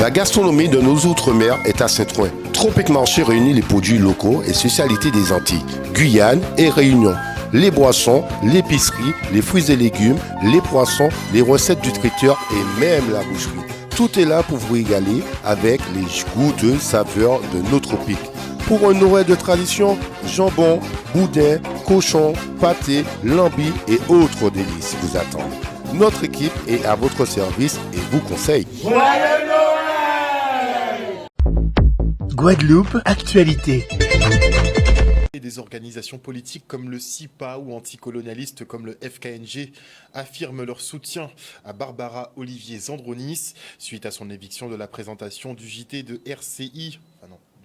La gastronomie de nos outre-mer est à Saint-Ouen. Tropic Marché réunit les produits locaux et spécialités des Antilles, Guyane et Réunion. Les boissons, l'épicerie, les fruits et légumes, les poissons, les recettes du traiteur et même la boucherie. Tout est là pour vous régaler avec les goûteuses saveurs de nos tropiques. Pour un Noël de tradition, jambon, boudin, cochon, pâté, lambi et autres délices vous attendent. Notre équipe est à votre service et vous conseille. Joyeux Noël! Guadeloupe, actualité. Des organisations politiques comme le CIPA ou anticolonialistes comme le FKNG affirment leur soutien à Barbara Olivier Zandronis suite à son éviction de la présentation du JT de RCI.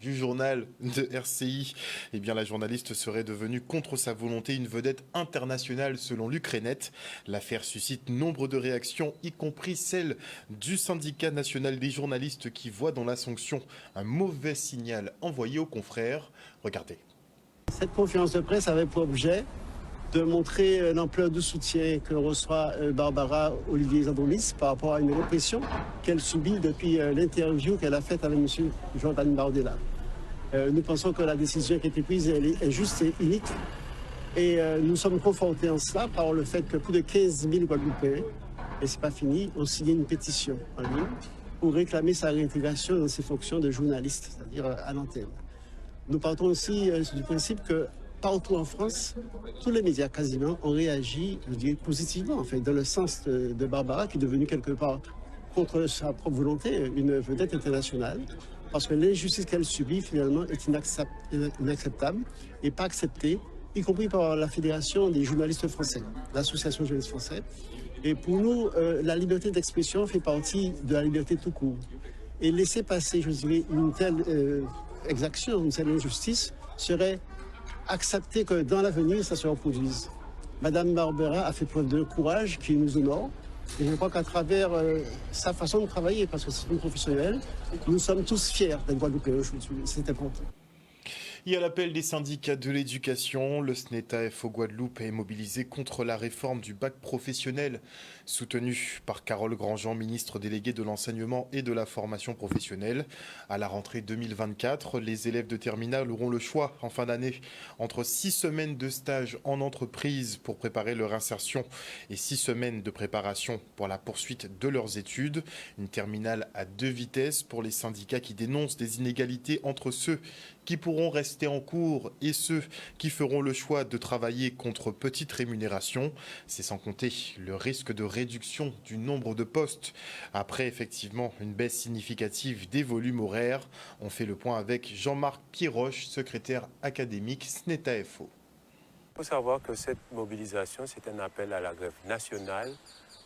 Du journal de RCI, eh bien la journaliste serait devenue contre sa volonté une vedette internationale selon l'Ukrainette. L'affaire suscite nombre de réactions, y compris celle du syndicat national des journalistes qui voit dans la sanction un mauvais signal envoyé aux confrères. Regardez. Cette conférence de presse avait pour objet de montrer l'ampleur du soutien que reçoit Barbara Olivier Zandronis par rapport à une répression qu'elle subit depuis l'interview qu'elle a faite avec M. Jordan Bardella. Nous pensons que la décision qui a été prise est juste et unique. Et nous sommes confortés en cela par le fait que plus de 15 000 Guadeloupéens, et c'est pas fini, ont signé une pétition en ligne pour réclamer sa réintégration dans ses fonctions de journaliste, c'est-à-dire à l'antenne. Nous partons aussi du principe que partout en France, tous les médias quasiment ont réagi, je dirais, positivement, en fait, dans le sens de Barbara, qui est devenue quelque part, contre sa propre volonté, une vedette internationale, parce que l'injustice qu'elle subit, finalement, est inacceptable et pas acceptée, y compris par la Fédération des journalistes français, l'Association des journalistes français. Et pour nous, la liberté d'expression fait partie de la liberté tout court. Et laisser passer, je dirais, une telle exaction, une telle injustice, serait accepter que dans l'avenir, ça se reproduise. Madame Barbara a fait preuve de courage qui nous honore. Et je crois qu'à travers sa façon de travailler, parce que c'est une professionnelle, nous sommes tous fiers d'être Guadeloupéens aujourd'hui. C'est important. Et à l'appel des syndicats de l'éducation, le SNETAF au Guadeloupe est mobilisé contre la réforme du bac professionnel, soutenue par Carole Grandjean, ministre déléguée de l'enseignement et de la formation professionnelle. À la rentrée 2024, les élèves de terminale auront le choix en fin d'année entre 6 semaines de stage en entreprise pour préparer leur insertion et 6 semaines de préparation pour la poursuite de leurs études. Une terminale à 2 vitesses pour les syndicats qui dénoncent des inégalités entre ceux qui pourront rester en cours et ceux qui feront le choix de travailler contre petite rémunération. C'est sans compter le risque de réduction du nombre de postes. Après effectivement une baisse significative des volumes horaires, on fait le point avec Jean-Marc Piroche, secrétaire académique SNETAFO. Il faut savoir que cette mobilisation, c'est un appel à la grève nationale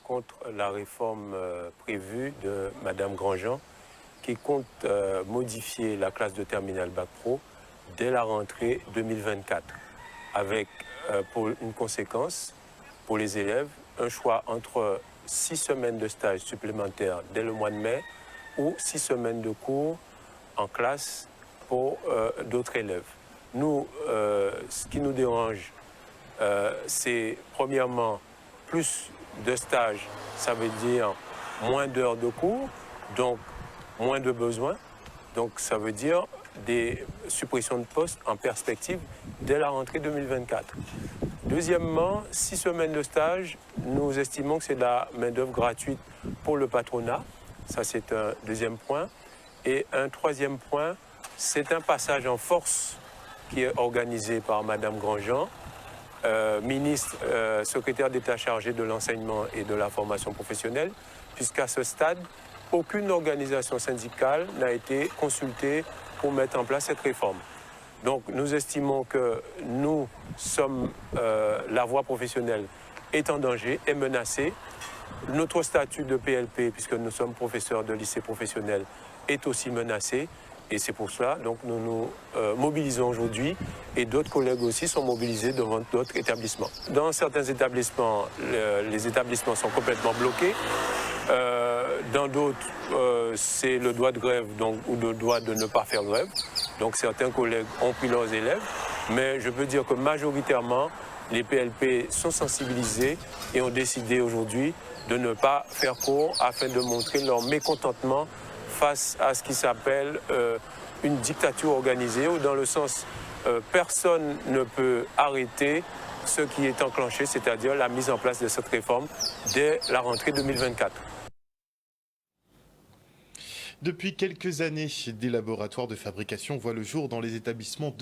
contre la réforme prévue de Mme Grandjean, qui compte modifier la classe de terminale Bac Pro dès la rentrée 2024, avec pour une conséquence pour les élèves, un choix entre 6 semaines de stage supplémentaires dès le mois de mai ou 6 semaines de cours en classe pour d'autres élèves. Nous, ce qui nous dérange, c'est premièrement plus de stages, ça veut dire moins d'heures de cours, donc moins de besoins, donc ça veut dire des suppressions de postes en perspective dès la rentrée 2024. Deuxièmement, 6 semaines de stage, nous estimons que c'est de la main-d'œuvre gratuite pour le patronat. Ça, c'est un deuxième point. Et un troisième point, c'est un passage en force qui est organisé par Mme Grandjean, ministre, secrétaire d'État chargée de l'enseignement et de la formation professionnelle, puisqu'à ce stade, aucune organisation syndicale n'a été consultée pour mettre en place cette réforme. Donc nous estimons que nous sommes, la voie professionnelle est en danger, est menacée. Notre statut de PLP, puisque nous sommes professeurs de lycée professionnel, est aussi menacé. Et c'est pour cela donc nous nous mobilisons aujourd'hui et d'autres collègues aussi sont mobilisés devant d'autres établissements. Dans certains établissements, les établissements sont complètement bloqués. Dans d'autres, c'est le droit de grève ou le droit de ne pas faire grève. Donc certains collègues ont pris leurs élèves. Mais je peux dire que majoritairement, les PLP sont sensibilisés et ont décidé aujourd'hui de ne pas faire cours afin de montrer leur mécontentement face à ce qui s'appelle une dictature organisée, ou dans le sens personne ne peut arrêter ce qui est enclenché, c'est-à-dire la mise en place de cette réforme dès la rentrée 2024. Depuis quelques années, des laboratoires de fabrication voient le jour dans les établissements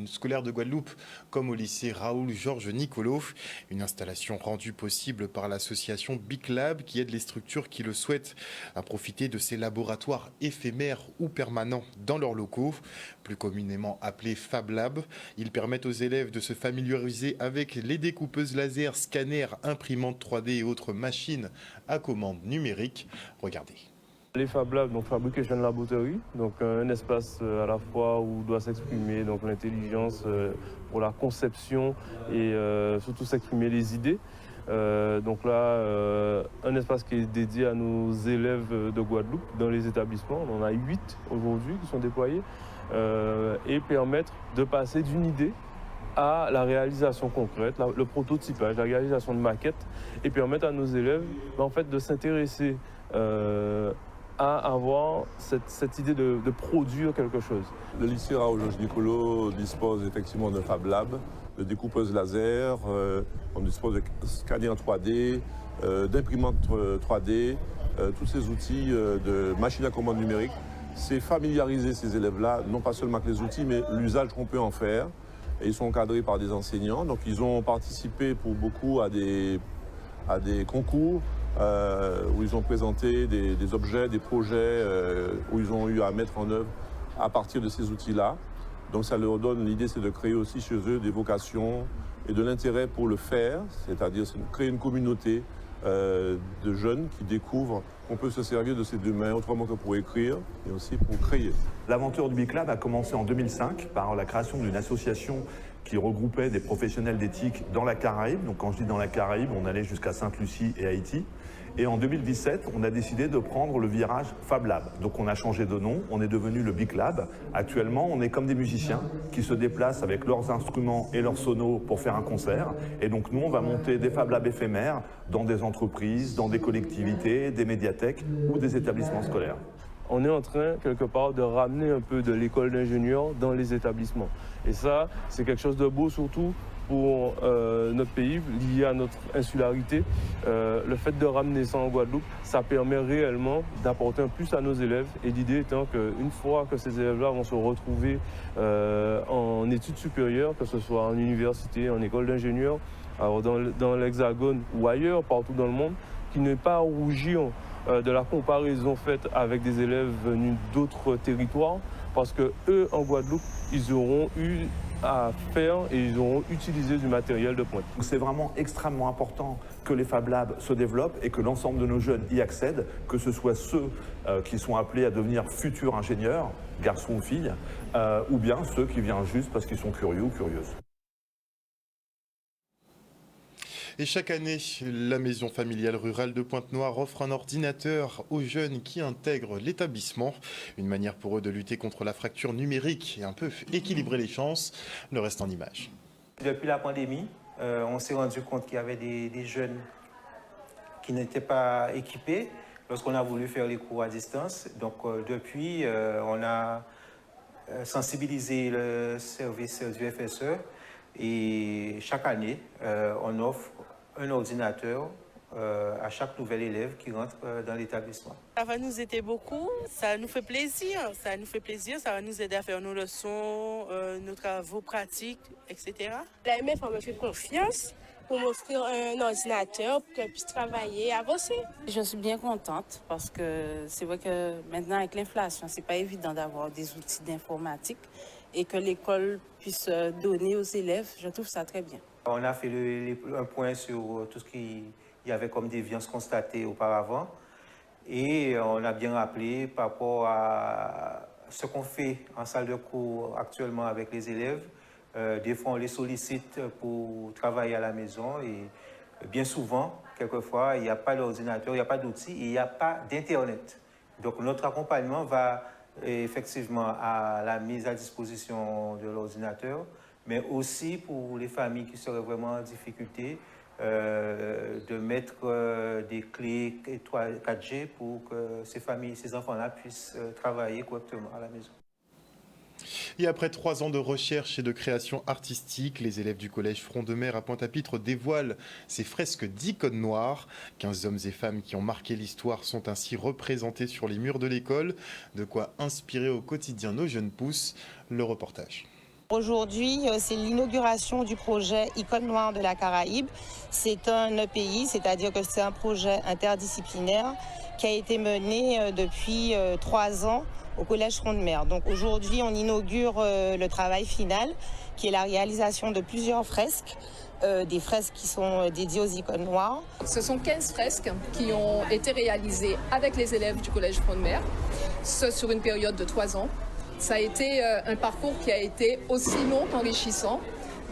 scolaires de Guadeloupe, comme au lycée Raoul-Georges Nicolo. Une installation rendue possible par l'association Big Lab qui aide les structures qui le souhaitent à profiter de ces laboratoires éphémères ou permanents dans leurs locaux, plus communément appelés Fab Lab. Ils permettent aux élèves de se familiariser avec les découpeuses laser, scanners, imprimantes 3D et autres machines à commande numérique. Regardez. Les Fab Labs, donc Fabrication Laboratory, donc un espace à la fois où doit s'exprimer donc l'intelligence pour la conception et surtout s'exprimer les idées. Donc là, un espace qui est dédié à nos élèves de Guadeloupe dans les établissements. On en a 8 aujourd'hui qui sont déployés et permettre de passer d'une idée à la réalisation concrète, le prototypage, la réalisation de maquettes et permettre à nos élèves en fait, de s'intéresser à avoir cette idée de produire quelque chose. Le lycée Raoul-Georges Nicolo dispose effectivement d'un Fab Lab, de découpeuses laser, on dispose de scanners 3D, d'imprimantes 3D, tous ces outils de machines à commande numérique. C'est familiariser ces élèves-là, non pas seulement avec les outils, mais l'usage qu'on peut en faire. Et ils sont encadrés par des enseignants, donc ils ont participé pour beaucoup à des concours où ils ont présenté des objets, des projets où ils ont eu à mettre en œuvre à partir de ces outils-là. Donc ça leur donne, l'idée c'est de créer aussi chez eux des vocations et de l'intérêt pour le faire, c'est-à-dire créer une communauté de jeunes qui découvrent qu'on peut se servir de ces deux mains autrement que pour écrire et aussi pour créer. L'aventure du Big Lab a commencé en 2005 par la création d'une association qui regroupait des professionnels d'éthique dans la Caraïbe. Donc quand je dis dans la Caraïbe, on allait jusqu'à Sainte-Lucie et Haïti. Et en 2017, on a décidé de prendre le virage Fab Lab. Donc on a changé de nom, on est devenu le Big Lab. Actuellement, on est comme des musiciens qui se déplacent avec leurs instruments et leurs sonos pour faire un concert. Et donc nous, on va monter des Fab Labs éphémères dans des entreprises, dans des collectivités, des médiathèques ou des établissements scolaires. On est en train, quelque part, de ramener un peu de l'école d'ingénieurs dans les établissements. Et ça, c'est quelque chose de beau, surtout pour notre pays, lié à notre insularité. Le fait de ramener ça en Guadeloupe, ça permet réellement d'apporter un plus à nos élèves. Et l'idée étant qu'une fois que ces élèves-là vont se retrouver en études supérieures, que ce soit en université, en école d'ingénieurs, dans l'Hexagone ou ailleurs, partout dans le monde, qui n'est pas à rougir de la comparaison faite avec des élèves venus d'autres territoires, parce que eux, en Guadeloupe, ils auront eu à faire et ils auront utilisé du matériel de pointe. C'est vraiment extrêmement important que les Fab Labs se développent et que l'ensemble de nos jeunes y accèdent, que ce soit ceux qui sont appelés à devenir futurs ingénieurs, garçons ou filles, ou bien ceux qui viennent juste parce qu'ils sont curieux ou curieuses. Et chaque année, la maison familiale rurale de Pointe-Noire offre un ordinateur aux jeunes qui intègrent l'établissement. Une manière pour eux de lutter contre la fracture numérique et un peu équilibrer les chances. Le reste en images. Depuis la pandémie, on s'est rendu compte qu'il y avait des jeunes qui n'étaient pas équipés lorsqu'on a voulu faire les cours à distance. Donc depuis, on a sensibilisé le service du FSE et chaque année, on offre un ordinateur à chaque nouvel élève qui rentre dans l'établissement. Ça va nous aider beaucoup, ça nous fait plaisir, ça va nous aider à faire nos leçons, nos travaux pratiques, etc. La MF me fait confiance pour m'offrir un ordinateur pour qu'elle puisse travailler et avancer. Je suis bien contente parce que c'est vrai que maintenant avec l'inflation, c'est pas évident d'avoir des outils d'informatique et que l'école puisse donner aux élèves, je trouve ça très bien. On a fait un point sur tout ce qu'il y avait comme déviance constatée auparavant et on a bien rappelé par rapport à ce qu'on fait en salle de cours actuellement avec les élèves. Des fois, on les sollicite pour travailler à la maison et bien souvent, quelquefois, il n'y a pas d'ordinateur, il n'y a pas d'outils et il n'y a pas d'Internet. Donc, notre accompagnement va effectivement à la mise à disposition de l'ordinateur, mais aussi pour les familles qui seraient vraiment en difficulté, de mettre des clés 4G pour que ces enfants-là puissent travailler correctement à la maison. Et après 3 ans de recherche et de création artistique, les élèves du collège Front de Mer à Pointe-à-Pitre dévoilent ces fresques d'icônes noires. 15 hommes et femmes qui ont marqué l'histoire sont ainsi représentés sur les murs de l'école. De quoi inspirer au quotidien nos jeunes pousses. Le reportage. Aujourd'hui, c'est l'inauguration du projet Icônes Noires de la Caraïbe. C'est un EPI, c'est-à-dire que c'est un projet interdisciplinaire qui a été mené depuis 3 ans au Collège Front de Mer. Donc aujourd'hui, on inaugure le travail final, qui est la réalisation de plusieurs fresques, des fresques qui sont dédiées aux icônes noires. Ce sont 15 fresques qui ont été réalisées avec les élèves du Collège Front de Mer, ce sur une période de 3 ans. Ça a été un parcours qui a été aussi long qu'enrichissant,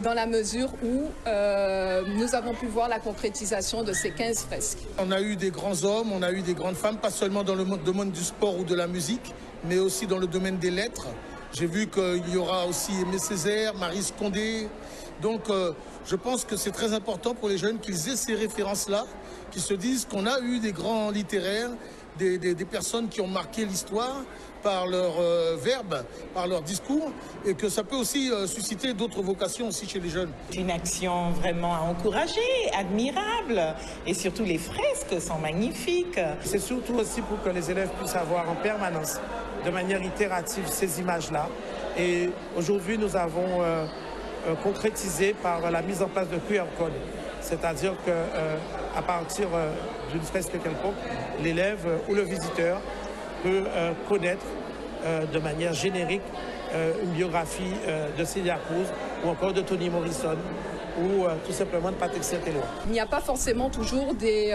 dans la mesure où nous avons pu voir la concrétisation de ces 15 fresques. On a eu des grands hommes, on a eu des grandes femmes, pas seulement dans le domaine du sport ou de la musique, mais aussi dans le domaine des lettres. J'ai vu qu'il y aura aussi Aimé Césaire, Marie Scondé. Donc je pense que c'est très important pour les jeunes qu'ils aient ces références-là, qu'ils se disent qu'on a eu des grands littéraires, des personnes qui ont marqué l'histoire par leur verbe, par leur discours, et que ça peut aussi susciter d'autres vocations aussi chez les jeunes. C'est une action vraiment à encourager, admirable, et surtout les fresques sont magnifiques. C'est surtout aussi pour que les élèves puissent avoir en permanence, de manière itérative, ces images-là. Et aujourd'hui, nous avons concrétisé par la mise en place de QR code, c'est-à-dire qu'à partir d'une fresque quelconque, l'élève ou le visiteur peut connaître de manière générique une biographie de Celia Cruz ou encore de Toni Morrison ou tout simplement de Patrick Saint-Éloi. Il n'y a pas forcément toujours des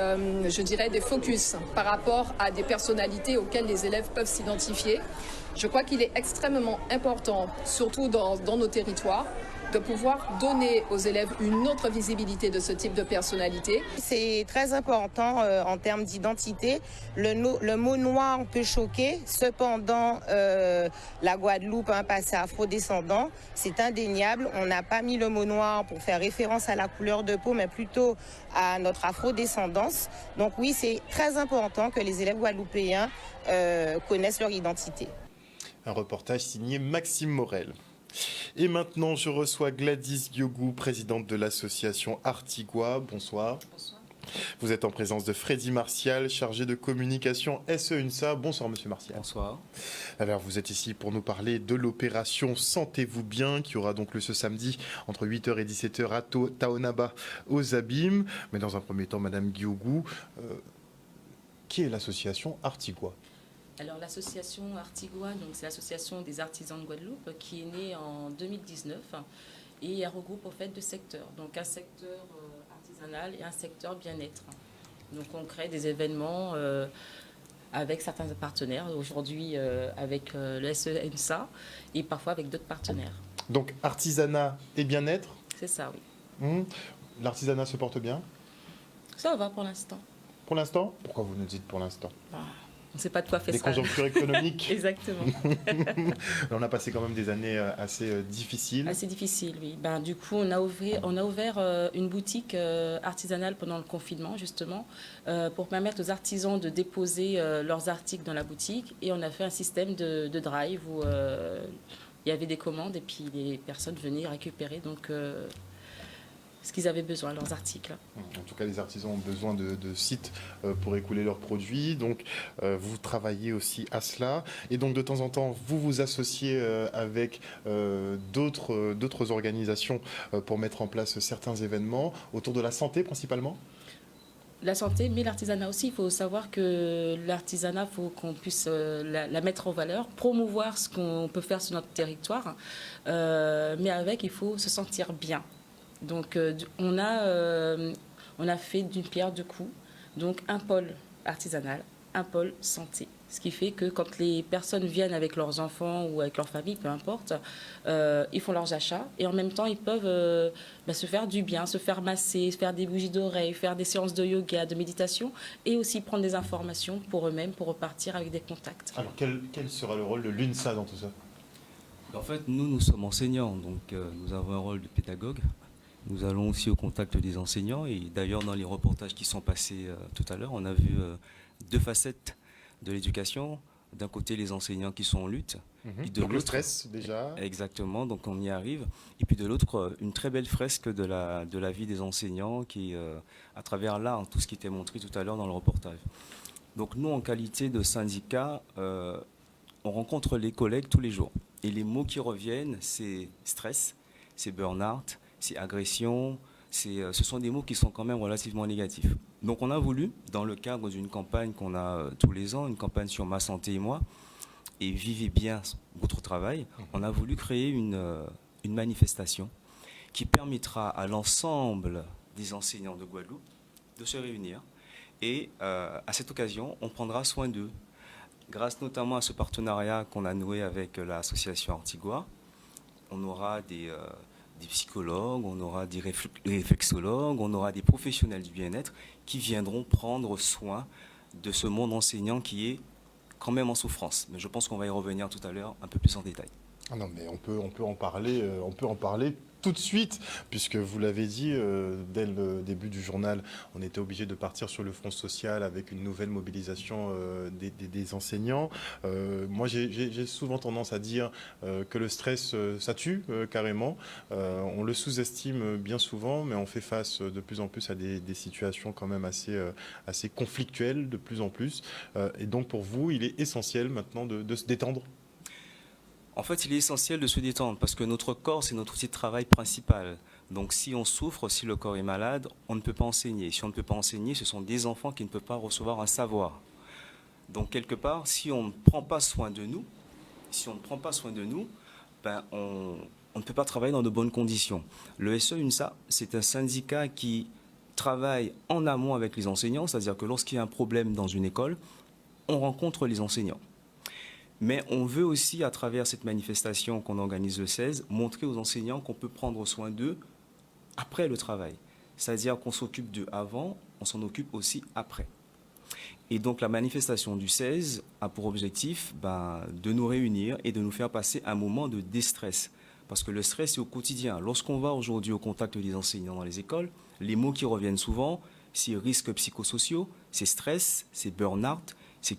focus par rapport à des personnalités auxquelles les élèves peuvent s'identifier. Je crois qu'il est extrêmement important, surtout dans nos territoires, de pouvoir donner aux élèves une autre visibilité de ce type de personnalité. C'est très important en termes d'identité. Le mot noir peut choquer, cependant la Guadeloupe a un passé afrodescendant, c'est indéniable. On n'a pas mis le mot noir pour faire référence à la couleur de peau, mais plutôt à notre afrodescendance. Donc oui, c'est très important que les élèves guadeloupéens connaissent leur identité. Un reportage signé Maxime Morel. Et maintenant, je reçois Gladys Giogou, présidente de l'association Artigua. Bonsoir. Bonsoir. Vous êtes en présence de Freddy Martial, chargé de communication SE-UNSA. Bonsoir, monsieur Martial. Bonsoir. Alors, vous êtes ici pour nous parler de l'opération Sentez-vous bien, qui aura donc lieu ce samedi entre 8h et 17h à Taonaba, aux Abîmes. Mais dans un premier temps, madame Giogou, qui est l'association Artigua ? Alors l'association Artigua, donc c'est l'association des artisans de Guadeloupe qui est née en 2019 et elle regroupe en fait 2 secteurs, donc un secteur artisanal et un secteur bien-être. Donc on crée des événements avec certains partenaires, aujourd'hui avec le SE-UNSA et parfois avec d'autres partenaires. Donc artisanat et bien-être ? C'est ça, oui. L'artisanat se porte bien ? Ça va pour l'instant. Pour l'instant ? Pourquoi vous nous dites pour l'instant ? On ne sait pas de quoi faire ça. Des conjonctures économiques. Exactement. On a passé quand même des années assez difficiles. Assez difficiles, oui. Du coup, on a ouvert une boutique artisanale pendant le confinement, justement, pour permettre aux artisans de déposer leurs articles dans la boutique. Et on a fait un système de drive où il y avait des commandes et puis les personnes venaient récupérer ce qu'ils avaient besoin, leurs articles. En tout cas, les artisans ont besoin de sites pour écouler leurs produits. Donc, vous travaillez aussi à cela. Et donc, de temps en temps, vous vous associez avec d'autres organisations pour mettre en place certains événements autour de la santé principalement ? La santé, mais l'artisanat aussi. Il faut savoir que l'artisanat, il faut qu'on puisse la mettre en valeur, promouvoir ce qu'on peut faire sur notre territoire. Mais avec, il faut se sentir bien. Donc, on a fait d'une pierre deux coups, donc un pôle artisanal, un pôle santé. Ce qui fait que quand les personnes viennent avec leurs enfants ou avec leur famille, peu importe, ils font leurs achats et en même temps, ils peuvent se faire du bien, se faire masser, faire des bougies d'oreilles, faire des séances de yoga, de méditation et aussi prendre des informations pour eux-mêmes pour repartir avec des contacts. Alors, quel sera le rôle de l'UNSA dans tout ça ? En fait, nous sommes enseignants, donc nous avons un rôle de pédagogue. Nous allons aussi au contact des enseignants et d'ailleurs dans les reportages qui sont passés tout à l'heure, on a vu deux facettes de l'éducation. D'un côté, les enseignants qui sont en lutte. Et de donc le stress déjà. Exactement, donc on y arrive. Et puis de l'autre, une très belle fresque de la vie des enseignants qui, à travers l'art, tout ce qui était montré tout à l'heure dans le reportage. Donc nous, en qualité de syndicat, on rencontre les collègues tous les jours. Et les mots qui reviennent, c'est stress, c'est burn-out, c'est agression, ce sont des mots qui sont quand même relativement négatifs. Donc on a voulu, dans le cadre d'une campagne qu'on a tous les ans, une campagne sur Ma santé et moi, et Vivez bien votre travail, on a voulu créer une manifestation qui permettra à l'ensemble des enseignants de Guadeloupe de se réunir. Et à cette occasion, on prendra soin d'eux. Grâce notamment à ce partenariat qu'on a noué avec l'association Artigua, on aura des psychologues, on aura des réflexologues, on aura des professionnels du bien-être qui viendront prendre soin de ce monde enseignant qui est quand même en souffrance. Mais je pense qu'on va y revenir tout à l'heure un peu plus en détail. Ah non, mais on peut en parler tout de suite, puisque vous l'avez dit, dès le début du journal, on était obligé de partir sur le front social avec une nouvelle mobilisation des enseignants. Moi, j'ai souvent tendance à dire que le stress, ça tue carrément. On le sous-estime bien souvent, mais on fait face de plus en plus à des situations quand même assez conflictuelles de plus en plus. Et donc, pour vous, il est essentiel maintenant de se détendre. En fait, il est essentiel de se détendre parce que notre corps, c'est notre outil de travail principal. Donc si on souffre, si le corps est malade, on ne peut pas enseigner. Si on ne peut pas enseigner, ce sont des enfants qui ne peuvent pas recevoir un savoir. Donc quelque part, si on ne prend pas soin de nous, ben on ne peut pas travailler dans de bonnes conditions. Le SE-UNSA, c'est un syndicat qui travaille en amont avec les enseignants, c'est-à-dire que lorsqu'il y a un problème dans une école, on rencontre les enseignants. Mais on veut aussi, à travers cette manifestation qu'on organise le 16, montrer aux enseignants qu'on peut prendre soin d'eux après le travail. C'est-à-dire qu'on s'occupe d'eux avant, on s'en occupe aussi après. Et donc la manifestation du 16 a pour objectif de nous réunir et de nous faire passer un moment de déstress. Parce que le stress, c'est au quotidien. Lorsqu'on va aujourd'hui au contact des enseignants dans les écoles, les mots qui reviennent souvent, c'est risques psychosociaux, c'est stress, c'est burn-out, c'est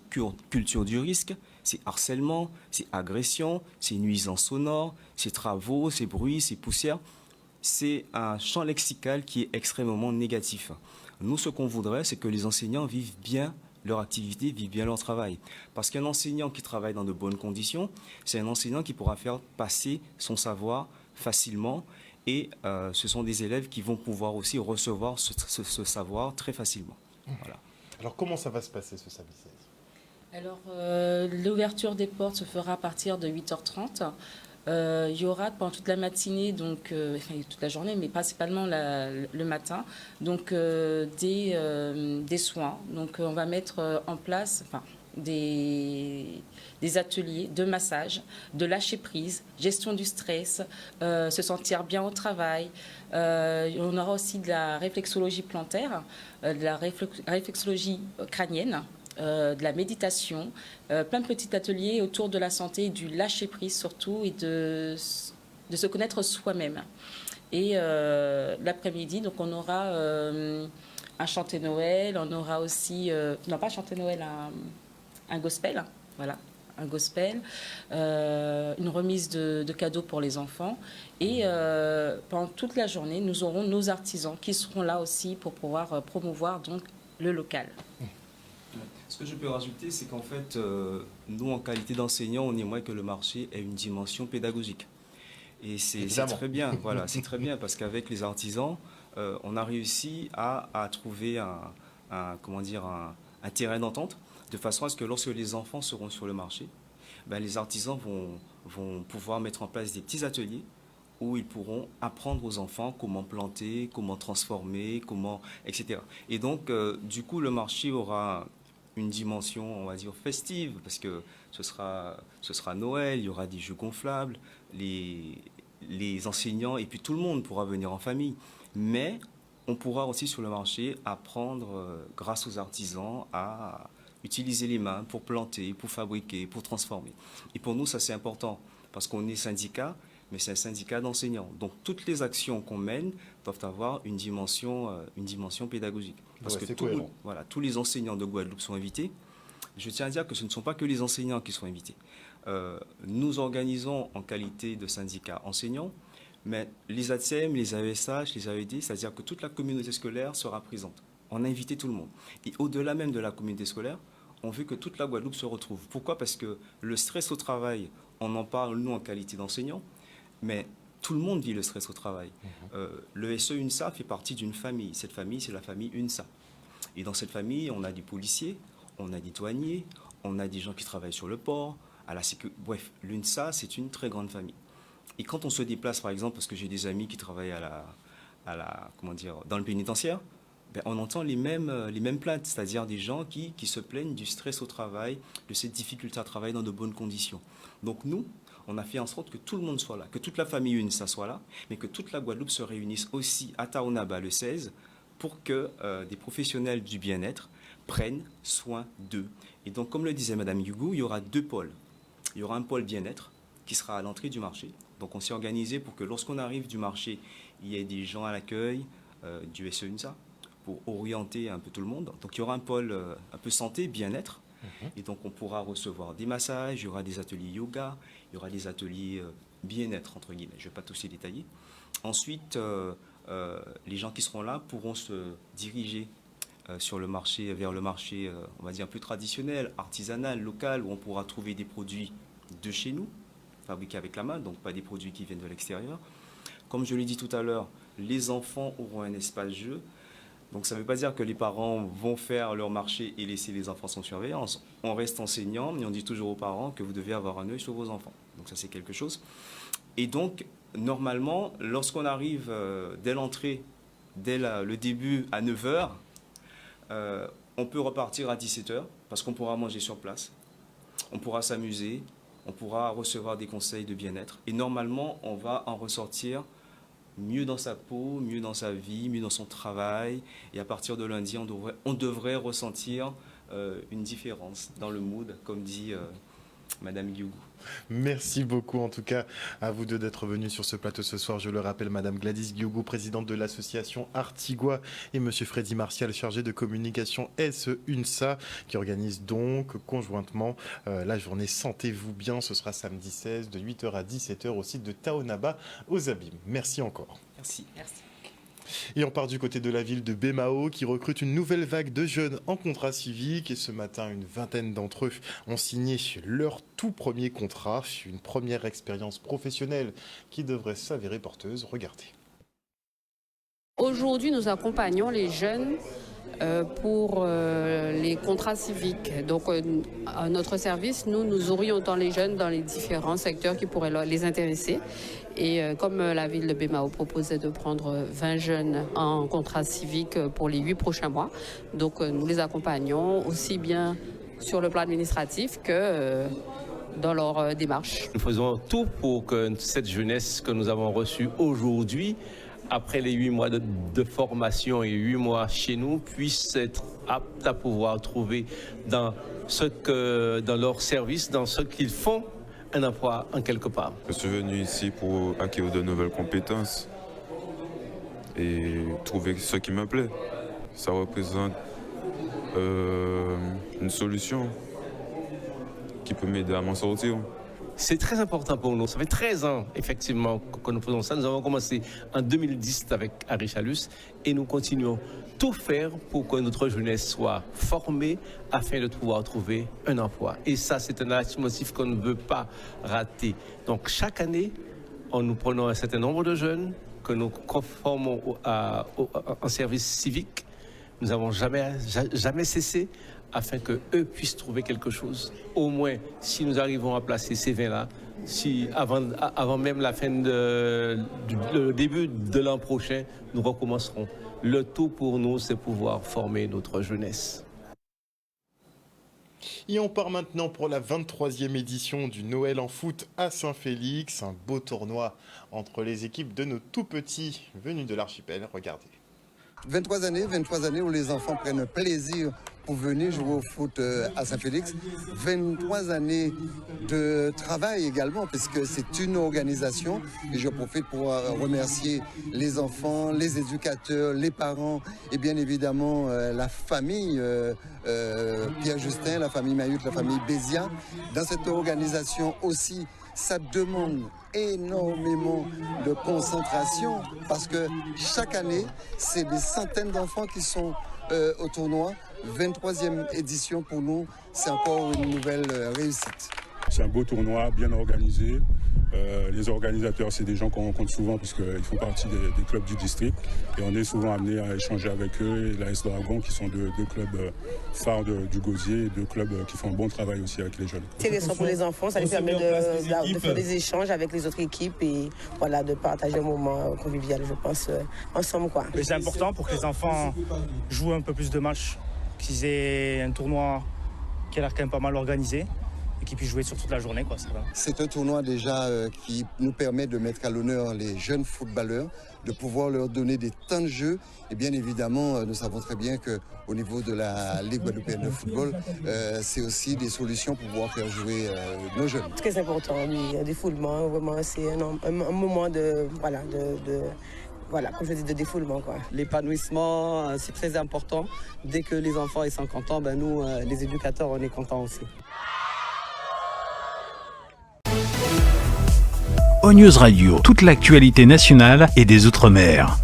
culture du risque, c'est harcèlement, c'est agression, c'est nuisance sonore, c'est travaux, c'est bruit, c'est poussière. C'est un champ lexical qui est extrêmement négatif. Nous, ce qu'on voudrait, c'est que les enseignants vivent bien leur activité, vivent bien leur travail. Parce qu'un enseignant qui travaille dans de bonnes conditions, c'est un enseignant qui pourra faire passer son savoir facilement et ce sont des élèves qui vont pouvoir aussi recevoir ce savoir très facilement. Voilà. Alors comment ça va se passer ce samedi 16 ? Alors, l'ouverture des portes se fera à partir de 8h30. Il y aura pendant toute la matinée, donc, toute la journée, mais principalement le matin, donc des soins. Donc, on va mettre en place des ateliers de massage, de lâcher prise, gestion du stress, se sentir bien au travail. On aura aussi de la réflexologie plantaire, de la réflexologie crânienne, de la méditation, plein de petits ateliers autour de la santé et du lâcher-prise surtout et de se connaître soi-même. Et l'après-midi, donc on aura un chanté Noël, on aura aussi, non pas chanté Noël, un gospel, voilà, un gospel, une remise de cadeaux pour les enfants. Et pendant toute la journée, nous aurons nos artisans qui seront là aussi pour pouvoir promouvoir donc le local. Ce que je peux rajouter, c'est qu'en fait, nous, en qualité d'enseignants, on aimerait que le marché ait une dimension pédagogique. Et c'est très bien, voilà, c'est très bien parce qu'avec les artisans, on a réussi à trouver un terrain d'entente de façon à ce que lorsque les enfants seront sur le marché, les artisans vont pouvoir mettre en place des petits ateliers où ils pourront apprendre aux enfants comment planter, comment transformer, etc. Et donc, du coup, le marché aura une dimension, on va dire, festive, parce que ce sera Noël, il y aura des jeux gonflables, les enseignants, et puis tout le monde pourra venir en famille. Mais on pourra aussi sur le marché apprendre, grâce aux artisans, à utiliser les mains pour planter, pour fabriquer, pour transformer. Et pour nous, ça c'est important, parce qu'on est syndicat, mais c'est un syndicat d'enseignants. Donc toutes les actions qu'on mène doivent avoir une dimension pédagogique. Parce que tous les enseignants de Guadeloupe sont invités. Je tiens à dire que ce ne sont pas que les enseignants qui sont invités. Nous organisons en qualité de syndicat enseignants, mais les ATSEM, les AESH, les AED, c'est-à-dire que toute la communauté scolaire sera présente. On a invité tout le monde. Et au-delà même de la communauté scolaire, on veut que toute la Guadeloupe se retrouve. Pourquoi? Parce que le stress au travail, on en parle, nous, en qualité d'enseignants, mais tout le monde vit le stress au travail. Le SE UNSA fait partie d'une famille. Cette famille, c'est la famille UNSA. Et dans cette famille, on a des policiers, on a des douaniers, on a des gens qui travaillent sur le port, à la sécurité. Bref, l'UNSA, c'est une très grande famille. Et quand on se déplace, par exemple, parce que j'ai des amis qui travaillent dans le pénitentiaire, ben, on entend les mêmes plaintes, c'est-à-dire des gens qui se plaignent du stress au travail, de cette difficulté à travailler dans de bonnes conditions. Donc nous, on a fait en sorte que tout le monde soit là, que toute la famille UNSA soit là, mais que toute la Guadeloupe se réunisse aussi à Taonaba le 16 pour que des professionnels du bien-être prennent soin d'eux. Et donc, comme le disait Mme Yougou, il y aura 2 pôles. Il y aura un pôle bien-être qui sera à l'entrée du marché. Donc, on s'est organisé pour que lorsqu'on arrive du marché, il y ait des gens à l'accueil du SE UNSA pour orienter un peu tout le monde. Donc, il y aura un pôle un peu santé, bien-être. Et donc, on pourra recevoir des massages, il y aura des ateliers yoga, il y aura des ateliers bien-être, entre guillemets. Je ne vais pas tous les détailler. Ensuite, les gens qui seront là pourront se diriger sur le marché, vers le marché, on va dire, plus traditionnel, artisanal, local, où on pourra trouver des produits de chez nous, fabriqués avec la main, donc pas des produits qui viennent de l'extérieur. Comme je l'ai dit tout à l'heure, les enfants auront un espace jeu. Donc ça ne veut pas dire que les parents vont faire leur marché et laisser les enfants sans surveillance. On reste enseignant, mais on dit toujours aux parents que vous devez avoir un œil sur vos enfants. Donc ça, c'est quelque chose. Et donc, normalement, lorsqu'on arrive dès l'entrée, dès le début à 9h, on peut repartir à 17h parce qu'on pourra manger sur place, on pourra s'amuser, on pourra recevoir des conseils de bien-être. Et normalement, on va en ressortir mieux dans sa peau, mieux dans sa vie, mieux dans son travail. Et à partir de lundi, on devrait ressentir une différence dans le mood, comme dit Madame Yougou. Merci beaucoup en tout cas à vous deux d'être venus sur ce plateau ce soir. Je le rappelle, Madame Gladys Yougou, présidente de l'association Artigua, et Monsieur Freddy Martial, chargé de communication SE UNSA, qui organise donc conjointement la journée Sentez-vous bien. Ce sera samedi 16 de 8h à 17h au site de Taonaba aux Abîmes. Merci encore. Merci. Et on part du côté de la ville de Bémao qui recrute une nouvelle vague de jeunes en contrat civique. Et ce matin, une vingtaine d'entre eux ont signé leur tout premier contrat, une première expérience professionnelle qui devrait s'avérer porteuse. Regardez. Aujourd'hui, nous accompagnons les jeunes pour les contrats civiques. Donc, à notre service, nous orientons les jeunes dans les différents secteurs qui pourraient les intéresser. Et comme la ville de Bémao proposait de prendre 20 jeunes en contrat civique pour les 8 prochains mois, donc nous les accompagnons aussi bien sur le plan administratif que dans leur démarche. Nous faisons tout pour que cette jeunesse que nous avons reçue aujourd'hui, après les 8 mois de formation et 8 mois chez nous, puisse être apte à pouvoir trouver dans leur service, dans ce qu'ils font, un emploi en quelque part. Je suis venu ici pour acquérir de nouvelles compétences et trouver ce qui me plaît. Ça représente une solution qui peut m'aider à m'en sortir. C'est très important pour nous. Ça fait 13 ans, effectivement, que nous faisons ça. Nous avons commencé en 2010 avec Arichalus et nous continuons tout faire pour que notre jeunesse soit formée afin de pouvoir trouver un emploi. Et ça, c'est un leitmotiv qu'on ne veut pas rater. Donc, chaque année, nous prenons un certain nombre de jeunes que nous conformons en service civique. Nous n'avons jamais cessé afin qu'eux puissent trouver quelque chose. Au moins, si nous arrivons à placer ces 20-là, avant même la fin le début de l'an prochain, nous recommencerons. Le tout pour nous, c'est pouvoir former notre jeunesse. Et on part maintenant pour la 23e édition du Noël en foot à Saint-Félix. Un beau tournoi entre les équipes de nos tout-petits venus de l'archipel. Regardez. 23 années où les enfants prennent plaisir pour venir jouer au foot à Saint-Félix. 23 années de travail également, puisque c'est une organisation. Et je profite pour remercier les enfants, les éducateurs, les parents et bien évidemment la famille Pierre-Justin, la famille Mayotte, la famille Bézia. Dans cette organisation aussi, ça demande énormément de concentration parce que chaque année, c'est des centaines d'enfants qui sont au tournoi. 23e édition pour nous, c'est encore une nouvelle réussite. C'est un beau tournoi, bien organisé. Les organisateurs, c'est des gens qu'on rencontre souvent parce qu'ils font partie des clubs du district. Et on est souvent amené à échanger avec eux et l'AS Dragon, qui sont deux clubs phares du Gosier, deux clubs qui font un bon travail aussi avec les jeunes. C'est intéressant pour les enfants, ça les permet de faire des échanges avec les autres équipes et voilà, de partager un moment convivial, je pense, ensemble, quoi. C'est important pour que les enfants jouent un peu plus de matchs, qu'ils aient un tournoi qui a l'air quand même pas mal organisé. Et qui puisse jouer sur toute la journée, quoi, ça va. C'est un tournoi déjà qui nous permet de mettre à l'honneur les jeunes footballeurs, de pouvoir leur donner des temps de jeu. Et bien évidemment, nous savons très bien qu'au niveau de la Ligue guadeloupéenne de football, c'est aussi des solutions pour pouvoir faire jouer nos jeunes. Très important, oui, un défoulement, vraiment, c'est un moment de, voilà, comme je dis, de défoulement, quoi. L'épanouissement, c'est très important. Dès que les enfants ils sont contents, ben nous, les éducateurs, on est contents aussi. ONews Radio, toute l'actualité nationale et des Outre-mer.